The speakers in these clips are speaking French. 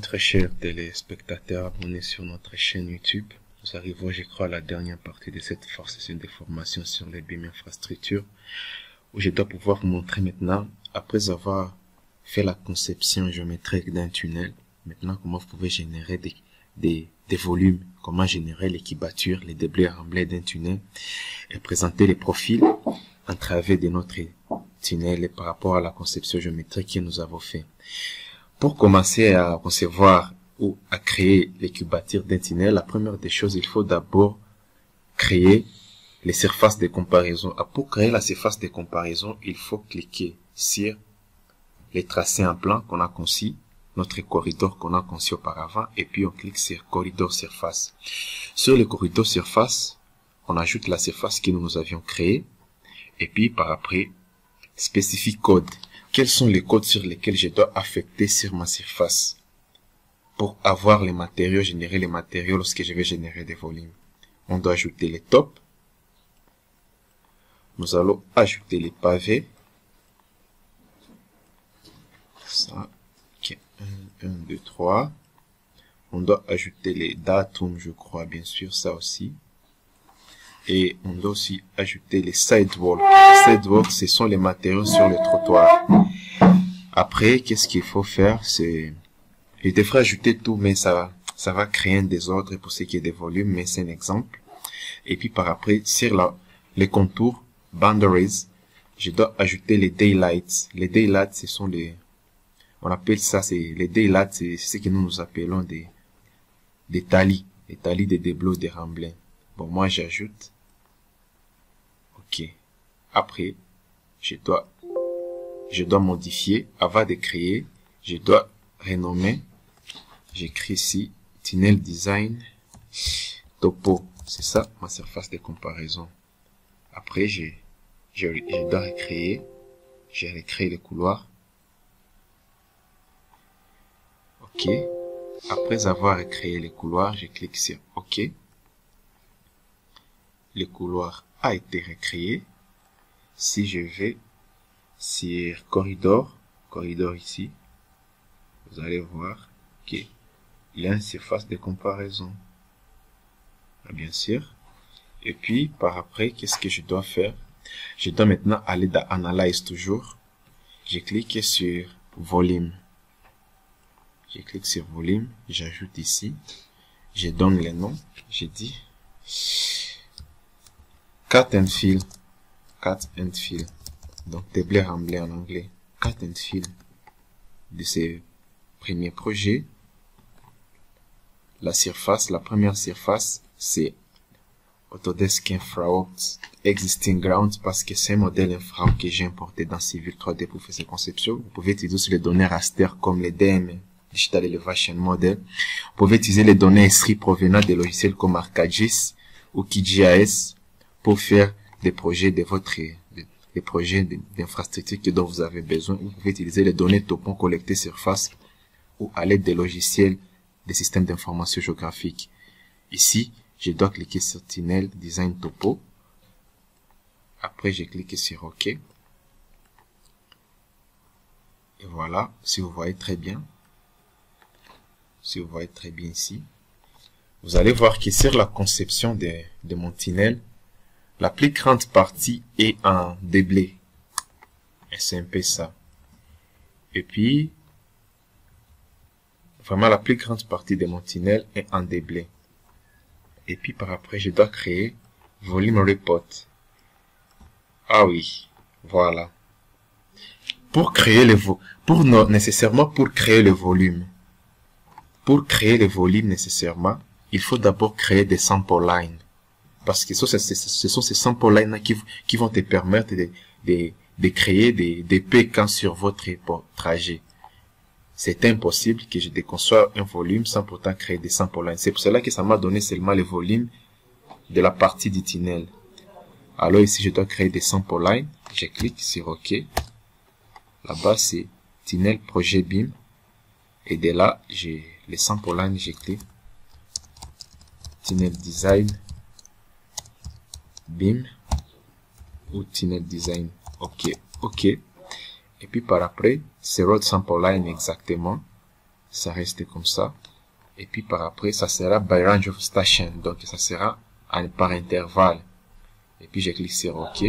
Très chers téléspectateurs abonnés sur notre chaîne YouTube, nous arrivons, je crois, à la dernière partie de cette session de formation sur les BIM infrastructures, où je dois pouvoir vous montrer maintenant, après avoir fait la conception géométrique d'un tunnel, maintenant comment vous pouvez générer des volumes, comment générer l'équibature, les débris remblais d'un tunnel, et présenter les profils en travers de notre tunnel et par rapport à la conception géométrique que nous avons fait. Pour commencer à concevoir ou à créer l'équibature d'un tunnel, la première des choses, il faut d'abord créer les surfaces de comparaison. Pour créer la surface de comparaison, il faut cliquer sur les tracés en plan qu'on a conçus, notre corridor qu'on a conçu auparavant, et puis on clique sur corridor surface. Sur le corridor surface, on ajoute la surface que nous avions créée, et puis par après, spécifie code. Quels sont les codes sur lesquels je dois affecter sur ma surface pour avoir les matériaux, générer les matériaux lorsque je vais générer des volumes. On doit ajouter les tops. Nous allons ajouter les pavés. Ça, ok, 1, 2, 3. On doit ajouter les datums, je crois, bien sûr, ça aussi. Et on doit aussi ajouter les sidewalks. Les sidewalks, ce sont les matériaux sur le trottoir. Après, qu'est-ce qu'il faut faire? Je devrais ajouter tout, mais ça va créer un désordre pour ce qui est des volumes, mais c'est un exemple. Et puis par après, sur les contours, boundaries, je dois ajouter les daylights. Les daylights, ce sont on appelle ça, les daylights, c'est ce que nous appelons des talis. Les talis de déblots, des remblais. Bon, moi, j'ajoute. Ok. Après, je dois modifier. Avant de créer, je dois renommer. J'écris ici, tunnel design, topo. C'est ça, ma surface de comparaison. Après, je dois recréer. J'ai recréé le couloir. Ok. Après avoir recréé le couloir, je clique sur OK. Le couloir a été recréé. Si je vais sur corridor ici, vous allez voir qu'il y a une surface de comparaison. Bien sûr. Et puis, par après, qu'est-ce que je dois faire? Je dois maintenant aller dans Analyse toujours. Je clique sur Volume. Je clique sur Volume. J'ajoute ici. Je donne les noms. Je dis Cut and Fill. Cut and Fill. Donc, débris remblais en anglais. Cut and Fill de ces premiers projets. La surface, la première surface, c'est Autodesk Infraworks Existing Ground parce que c'est un modèle infra que j'ai importé dans Civil 3D pour faire ces conceptions. Vous pouvez utiliser aussi les données raster comme les DM, Digital Elevation Model. Vous pouvez utiliser les données ESRI provenant des logiciels comme ArcGIS ou QGIS pour faire des projets de des projets d'infrastructure dont vous avez besoin. Vous pouvez utiliser les données topon collectées surface ou à l'aide des logiciels des systèmes d'information géographique. Ici, je dois cliquer sur Tunnel Design Topo. Après, j'ai cliqué sur OK. Et voilà, si vous voyez très bien. Si vous voyez très bien ici. Vous allez voir que sur la conception de mon tunnel, la plus grande partie est en déblai. Et c'est un peu ça. Et puis, vraiment la plus grande partie de mon tunnel est en déblai. Et puis par après, je dois créer Volume Report. Ah oui, voilà. Pour créer nécessairement pour créer le volume. Pour créer le volume nécessairement, il faut d'abord créer des sample lines. Parce que ce sont ces sample lines qui vont te permettre de créer des pécans sur votre trajet. C'est impossible que je déconçoive un volume sans pourtant créer des sample lines. C'est pour cela que ça m'a donné seulement le volume de la partie du tunnel. Alors ici, je dois créer des sample lines. Je clique sur OK. Là-bas, c'est tunnel projet BIM. Et de là, j'ai les sample lines, j'ai cliqué. Tunnel design BIM ou tunnel design. OK. OK. Et puis par après, c'est road sample line exactement. ça reste comme ça. Et puis par après, ça sera by range of station. Donc ça sera par intervalle. Et puis je clique sur OK.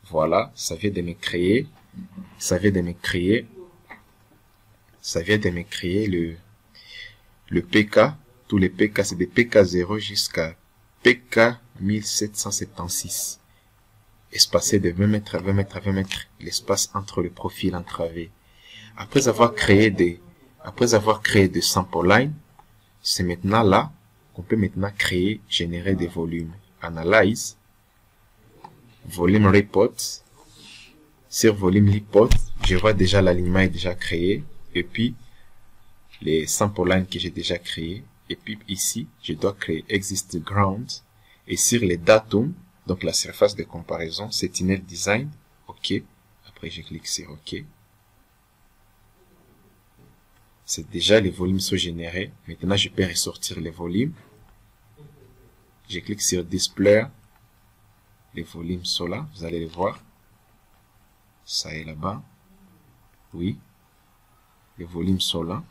Voilà, ça vient de me créer. Ça vient de me créer le PK. Tous les PK, c'est des PK0 jusqu'à PK 1776. Espacé de 20 mètres à 20 mètres à 20 mètres, l'espace entre le profil entravé. Après avoir créé des sample lines, c'est maintenant là qu'on peut maintenant générer des volumes. Analyze, volume report. Sur volume report, je vois déjà l'alignement est déjà créé. Et puis, les sample lines que j'ai déjà créés. Et puis ici, je dois créer exist ground. Et sur les datums, donc la surface de comparaison, c'est Tinel Design. OK. Après, je clique sur OK. C'est déjà les volumes sont générés. Maintenant, je peux ressortir les volumes. Je clique sur Display. Les volumes sont là. Vous allez les voir. Ça est là-bas. Oui. Les volumes sont là.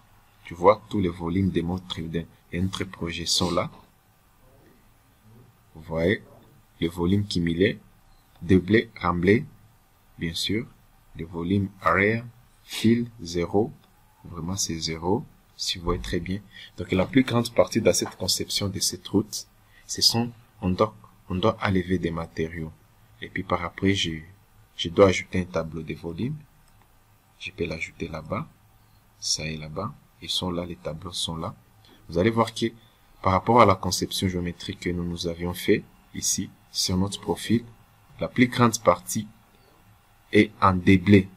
Tu vois, tous les volumes de notre projet sont là. Vous voyez, le volume cumulé, doublé, remblé, bien sûr. Le volume arrière, fil, 0. Vraiment, c'est 0. Si vous voyez très bien. Donc, la plus grande partie de cette conception de cette route, on doit enlever des matériaux. Et puis, par après, je dois ajouter un tableau de volume. Je peux l'ajouter là-bas. Ça est là-bas. Ils sont là, les tableaux sont là. Vous allez voir que par rapport à la conception géométrique que nous avions fait ici, sur notre profil, la plus grande partie est en déblai.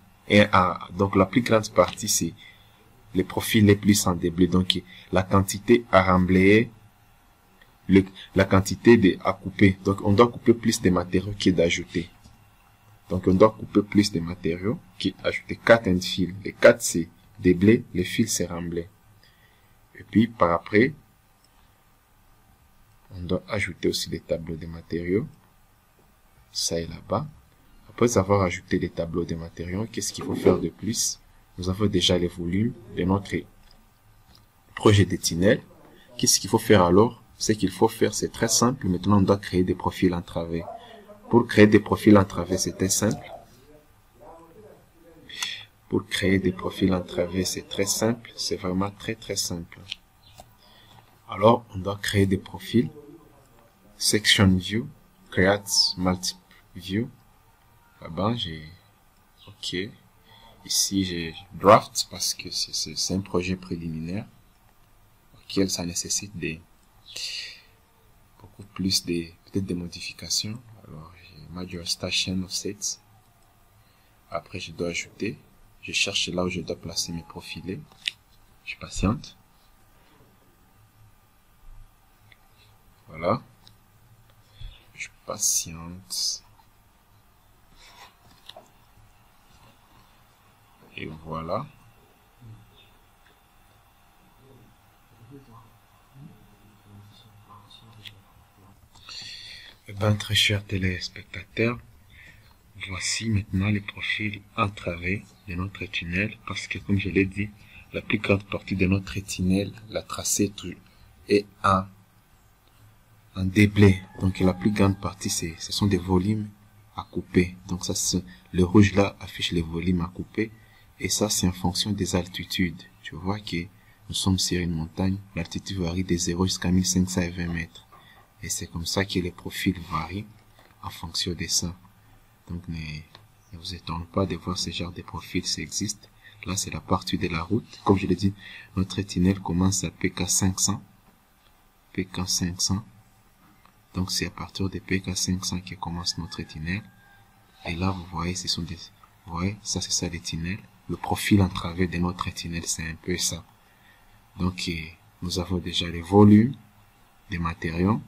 Donc la plus grande partie, c'est les profils les plus en déblai. Donc la quantité à remblayer, la quantité à couper. Donc on doit couper plus de matériaux que d'ajouter. Donc on doit couper plus de matériaux qu'ajouter 4 end fils. Les 4 c'est déblai, les fils c'est remblai. Et puis par après, on doit ajouter aussi des tableaux de matériaux. Ça est là-bas. Après avoir ajouté des tableaux de matériaux, qu'est-ce qu'il faut faire de plus? Nous avons déjà les volumes de notre projet de Tinel. Qu'est-ce qu'il faut faire alors? Ce qu'il faut faire, c'est très simple. Maintenant, on doit créer des profils entravés. Pour créer des profils entravés, c'est très simple. Pour créer des profils entravés, c'est très simple. C'est vraiment très très simple. Alors, on doit créer des profils. Section View, Create Multiple View. Là-bas, j'ai OK. Ici, j'ai Draft parce que c'est un projet préliminaire auquel ça nécessite beaucoup plus peut-être des modifications. Alors, j'ai Major Station Offsets. Après, je dois ajouter. Je cherche là où je dois placer mes profilés. Je patiente. Voilà. Je patiente. Et voilà. Eh bien, très chers téléspectateurs, voici maintenant les profils entravés de notre tunnel, parce que comme je l'ai dit, la plus grande partie de notre tunnel, la tracée est en déblai. Donc la plus grande partie, ce sont des volumes à couper. Donc ça, le rouge là affiche les volumes à couper. Et ça, c'est en fonction des altitudes. Tu vois que nous sommes sur une montagne. L'altitude varie de 0 jusqu'à 1520 mètres. Et c'est comme ça que les profils varient en fonction de ça. Donc ne vous étonnez pas de voir ce genre de profil, ça existe. Là, c'est la partie de la route. Comme je l'ai dit, notre tunnel commence à PK 500. PK 500. Donc c'est à partir de PK 500 que commence notre tunnel. Et là, vous voyez, vous voyez, ça c'est ça les tunnels. Le profil entravé de notre tunnel, c'est un peu ça. Donc, nous avons déjà les volumes des matériaux.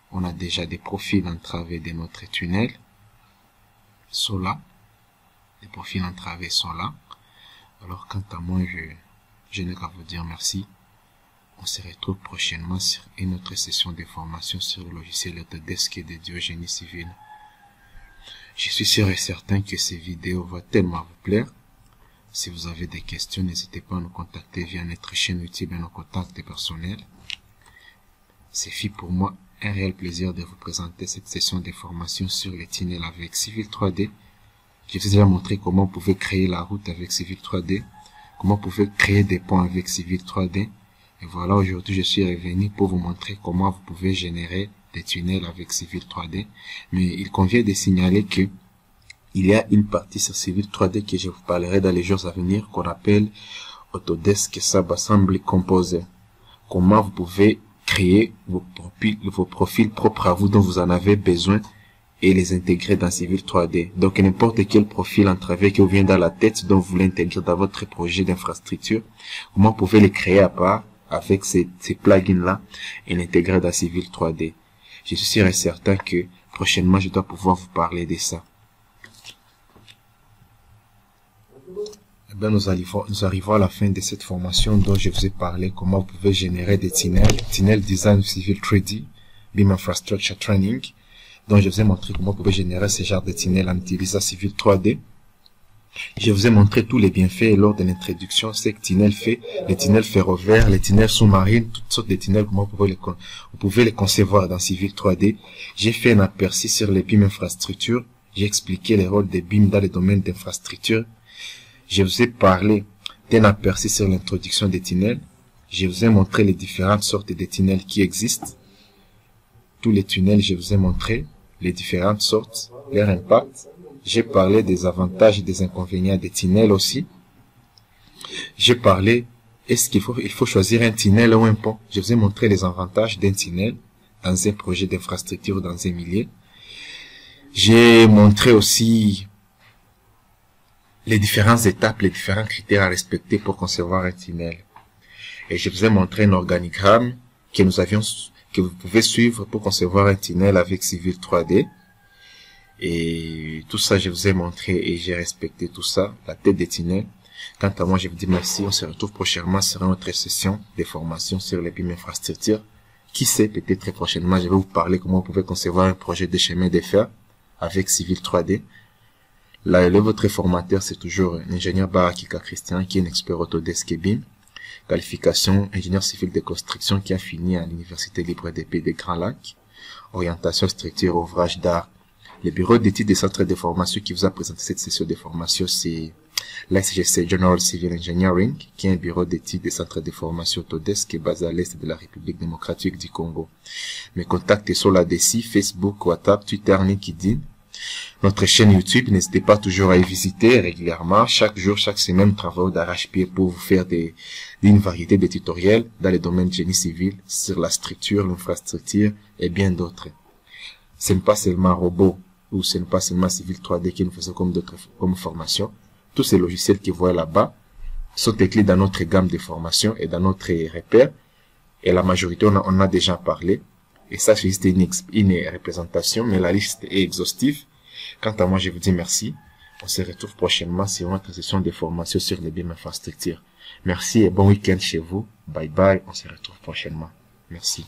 On a déjà des profils entravés de notre tunnel. Sont là. Les profils entravés sont là. Alors, quant à moi, je n'ai qu'à vous dire merci. On se retrouve prochainement sur une autre session de formation sur le logiciel Autodesk et de Génie Civil. Je suis sûr et certain que ces vidéos vont tellement vous plaire. Si vous avez des questions, n'hésitez pas à nous contacter via notre chaîne YouTube et nos contacts personnels. C'est pour moi un réel plaisir de vous présenter cette session de formation sur les tunnels avec Civil 3D. Je vous ai déjà montré comment vous pouvez créer la route avec Civil 3D, comment vous pouvez créer des ponts avec Civil 3D. Et voilà, aujourd'hui je suis revenu pour vous montrer comment vous pouvez générer des tunnels avec Civil 3D. Mais il convient de signaler que il y a une partie sur Civil 3D que je vous parlerai dans les jours à venir qu'on appelle Autodesk Subassembly Composer. Comment vous pouvez créer vos profils propres à vous dont vous en avez besoin et les intégrer dans Civil 3D. Donc n'importe quel profil en travers qui vous vient dans la tête dont vous voulez intégrer dans votre projet d'infrastructure, comment vous pouvez les créer à part avec ces plugins-là et l'intégrer dans Civil 3D. Je suis sûr et certain que prochainement je dois pouvoir vous parler de ça. Eh bien, nous arrivons à la fin de cette formation dont je vous ai parlé, comment vous pouvez générer des tunnels design Civil 3D, BIM Infrastructure Training, dont je vous ai montré comment vous pouvez générer ce genre de tunnels en utilisant Civil 3D. Je vous ai montré tous les bienfaits lors de l'introduction, c'est que tunnels fait, les tunnels ferroviaires, les tunnels sous-marins, toutes sortes de tunnels, comment vous pouvez les concevoir dans Civil 3D. J'ai fait un aperçu sur les BIM infrastructures, j'ai expliqué les rôles des BIM dans le domaine d'infrastructure. Je vous ai parlé d'un aperçu sur l'introduction des tunnels. Je vous ai montré les différentes sortes de tunnels qui existent. Tous les tunnels, je vous ai montré les différentes sortes, leur impact. J'ai parlé des avantages et des inconvénients des tunnels aussi. J'ai parlé, est-ce qu'il faut choisir un tunnel ou un pont? Je vous ai montré les avantages d'un tunnel dans un projet d'infrastructure ou dans un milieu. J'ai montré aussi les différentes étapes, les différents critères à respecter pour concevoir un tunnel. Et je vous ai montré un organigramme que vous pouvez suivre pour concevoir un tunnel avec Civil 3D. Et tout ça, je vous ai montré et j'ai respecté tout ça, la tête des tunnels. Quant à moi, je vous dis merci. On se retrouve prochainement sur une autre session de formation sur les BIM infrastructures. Qui sait, peut-être très prochainement, je vais vous parler comment vous pouvez concevoir un projet de chemin de fer avec Civil 3D. Là, votre formateur, c'est toujours l'ingénieur Barakika Christian, qui est un expert Autodesk et BIM. Qualification, ingénieur civil de construction, qui a fini à l'Université libre des Pays des Grands Lacs. Orientation, structure, ouvrage d'art. Le bureau d'études des centres de formation qui vous a présenté cette session de formation, c'est l'SGC General Civil Engineering, qui est un bureau d'études des centres de formation Autodesk qui est basé à l'Est de la République démocratique du Congo. Mes contacts sont là-dessus, Facebook, WhatsApp, Twitter, LinkedIn. Notre chaîne YouTube, n'hésitez pas toujours à y visiter régulièrement. Chaque jour, chaque semaine, travaillons d'arrache-pied pour vous faire une variété de tutoriels dans les domaines de génie civil, sur la structure, l'infrastructure et bien d'autres. Ce n'est pas seulement robot ou ce n'est pas seulement Civil 3D qui nous faisons comme formation. Tous ces logiciels que vous voyez là-bas sont inclus dans notre gamme de formation et dans notre repère. Et la majorité, on a déjà parlé. Et ça, c'est juste une représentation, mais la liste est exhaustive. Quant à moi, je vous dis merci. On se retrouve prochainement sur notre session de formation sur les BIM infrastructures. Merci et bon week-end chez vous. Bye bye. On se retrouve prochainement. Merci.